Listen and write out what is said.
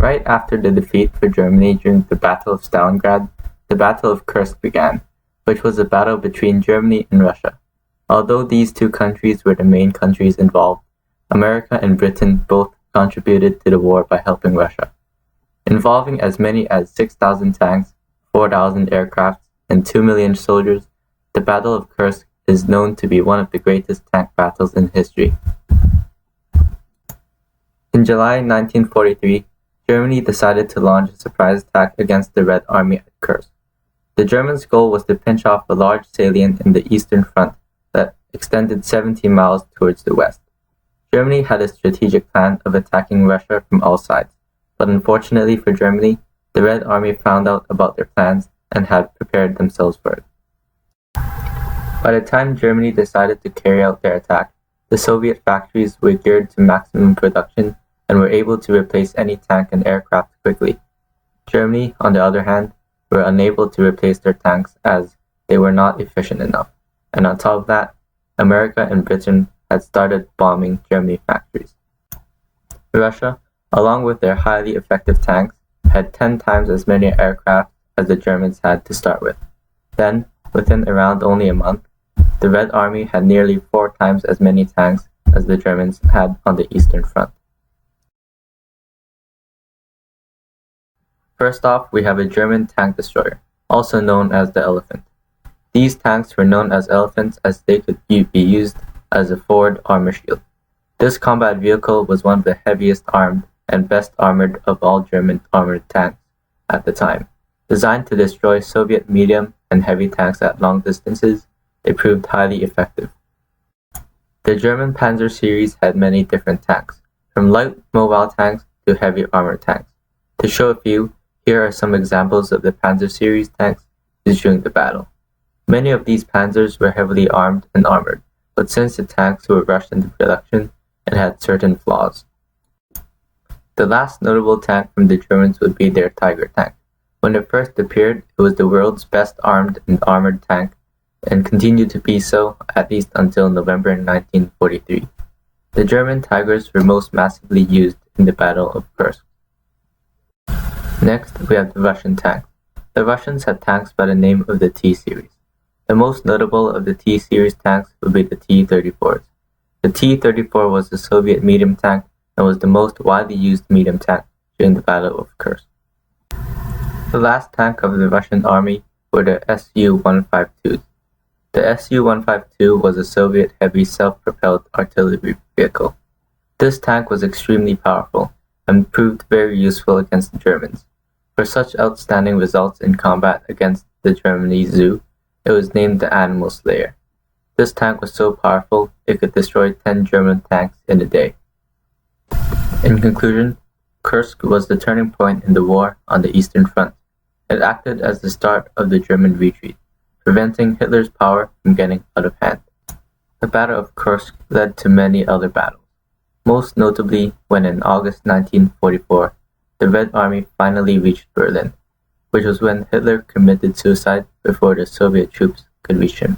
Right after the defeat for Germany during the Battle of Stalingrad, the Battle of Kursk began, which was a battle between Germany and Russia. Although these two countries were the main countries involved, America and Britain both contributed to the war by helping Russia. Involving as many as 6,000 tanks, 4,000 aircraft, and 2 million soldiers, the Battle of Kursk is known to be one of the greatest tank battles in history. In July 1943, Germany decided to launch a surprise attack against the Red Army at Kursk. The Germans' goal was to pinch off a large salient in the Eastern Front that extended 17 miles towards the west. Germany had a strategic plan of attacking Russia from all sides, but unfortunately for Germany, the Red Army found out about their plans and had prepared themselves for it. By the time Germany decided to carry out their attack, the Soviet factories were geared to maximum production and were able to replace any tank and aircraft quickly. Germany, on the other hand, were unable to replace their tanks as they were not efficient enough, and on top of that, America and Britain had started bombing Germany factories. Russia, along with their highly effective tanks, had 10 times as many aircraft as the Germans had to start with. Then, within around only a month, the Red Army had nearly 4 times as many tanks as the Germans had on the Eastern Front. First off, we have a German tank destroyer, also known as the Elephant. These tanks were known as Elephants as they could be used as a forward armor shield. This combat vehicle was one of the heaviest armed and best armored of all German armored tanks at the time. Designed to destroy Soviet medium and heavy tanks at long distances, they proved highly effective. The German Panzer series had many different tanks, from light mobile tanks to heavy armored tanks. To show a few, here are some examples of the Panzer series tanks used during the battle. Many of these Panzers were heavily armed and armored, but since the tanks were rushed into production, it had certain flaws. The last notable tank from the Germans would be their Tiger tank. When it first appeared, it was the world's best armed and armored tank, and continued to be so at least until November 1943. The German Tigers were most massively used in the Battle of Kursk. Next, we have the Russian tanks. The Russians had tanks by the name of the T-series. The most notable of the T-series tanks would be the T-34s. The T-34 was the Soviet medium tank and was the most widely used medium tank during the Battle of Kursk. The last tank of the Russian army were the Su-152s. The Su-152 was a Soviet heavy self-propelled artillery vehicle. This tank was extremely powerful and proved very useful against the Germans. For such outstanding results in combat against the Germany Zoo, it was named the Animal Slayer. This tank was so powerful it could destroy 10 German tanks in a day. In conclusion, Kursk was the turning point in the war on the Eastern Front. It acted as the start of the German retreat, preventing Hitler's power from getting out of hand. The Battle of Kursk led to many other battles, most notably when in August 1944, the Red Army finally reached Berlin, which was when Hitler committed suicide before the Soviet troops could reach him.